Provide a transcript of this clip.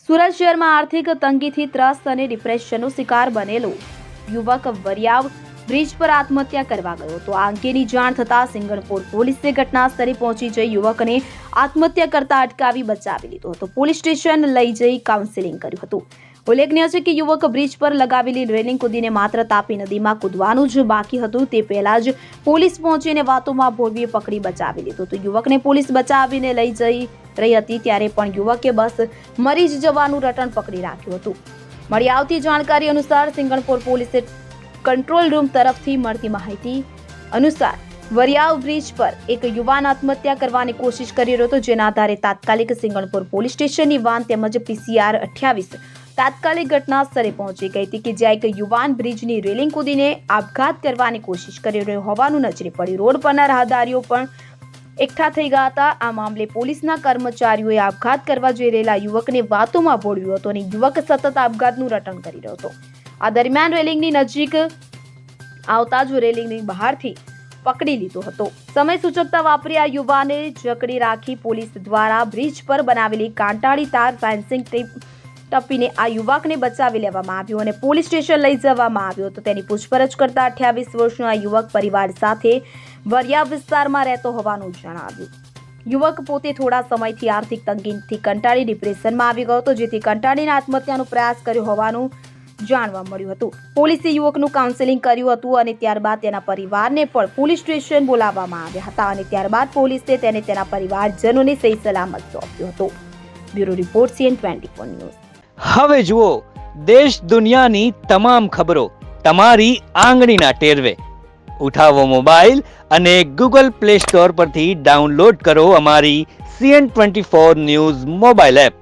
સુરત શહેરમાં આર્થિક તંગીથી ત્રસ્ત અને ડિપ્રેશનનો શિકાર બનેલો યુવક વરિયાવ બ્રિજ પર આત્મહત્યા કરવા ગયો હતો। આ અંગેની જાણ થતાં સિંગણપોર પોલીસે ઘટના સ્થળે પહોંચી જઈ યુવકને આત્મહત્યા કરતા અટકાવી બચાવી લીધો હતો। પોલીસ સ્ટેશન લઈ જઈ કાઉન્સેલિંગ કર્યું હતું। ઉલ્લેખનીય છે કે યુવક બ્રિજ પર લગાવેલી રેલિંગ કૂદીને માત્ર તાપી નદીમાં કૂદવાનું જ બાકી હતું તે પહેલા જ પોલીસ પહોંચીને વાતોમાં ભોળવીએ પકડી બચાવી લીધો હતો। યુવકને પોલીસ બચાવીને લઈ જઈ રહી હતી ત્યારે પણ યુવકે બસ મરી જ જવાનું રટણ પકડી રાખ્યું હતું। મળી આવતી જાણકારી અનુસાર સિંગણપોર પોલીસે કંટ્રોલ રૂમ તરફથી મળતી માહિતી અનુસાર વરિયાવ બ્રિજ પર એક યુવાન આત્મહત્યા કરવાની કોશિશ કરી રહ્યો હતો, જેના આધારે તાત્કાલિક સિંગણપોર પોલીસ સ્ટેશનની વાન તેમજ PCR 28 તાત્કાલિક ઘટના સ્થળે પહોંચી ગઈ હતી કે જ્યાં એક યુવાન બ્રિજની રેલિંગ કૂદીને આપઘાત કરવાની કોશિશ કરી રહ્યો હોવાનું નજરે પડ્યું। રોડ પરના રાહદારીઓ પણ એકઠા થઈ ગયા હતા। આ મામલે પોલીસના કર્મચારીઓએ આપઘાત કરવા જઈ રહેલા યુવકને વાતોમાં ભોળવ્યો હતો અને યુવક સતત આપઘાતનું રટણ કરી રહ્યો હતો। આ દરમિયાન રેલિંગની નજીક આવતા જ રેલિંગની બહારથી પકડી લીધો હતો। સમય સૂચકતા વાપરી આ યુવાને જકડી રાખી પોલીસ દ્વારા બ્રિજ પર બનાવેલી કાંટાળી તાર ફેન્સિંગ ટપીને આ યુવકને બચાવી લેવામાં આવ્યો અને પોલીસ સ્ટેશન લઈ જવામાં આવ્યો તો તેની પૂછપરછ કરતા 28 વર્ષનો આ યુવક પરિવાર સાથે વરિયાવ વિસ્તારમાં રહેતો હોવાનું જણાવ્યું। યુવક પોતે થોડા સમયથી આર્થિક તંગીથી કંટાળી ડિપ્રેશનમાં આવી ગયો હતો, જેથી કંટાળીને આત્મહત્યાનો પ્રયાસ કર્યો હોવાનું જાણવા મળ્યું હતું। પોલીસે યુવકનું કાઉન્સેલિંગ કર્યું હતું અને ત્યારબાદ તેના પરિવારને પણ પોલીસ સ્ટેશન બોલાવવામાં આવ્યા હતા અને ત્યારબાદ પોલીસે તેને તેના પરિવારજનોને સહી સલામત સોંપ્યો હતો। Bureau report CN24 news. હવે જુઓ દેશ દુનિયાની તમામ ખબરો તમારી આંગળીના ટેરવે। ઉઠાવો મોબાઈલ અને Google Play Store પરથી ડાઉનલોડ કરો અમારી CN24 ન્યૂઝ મોબાઈલ એપ।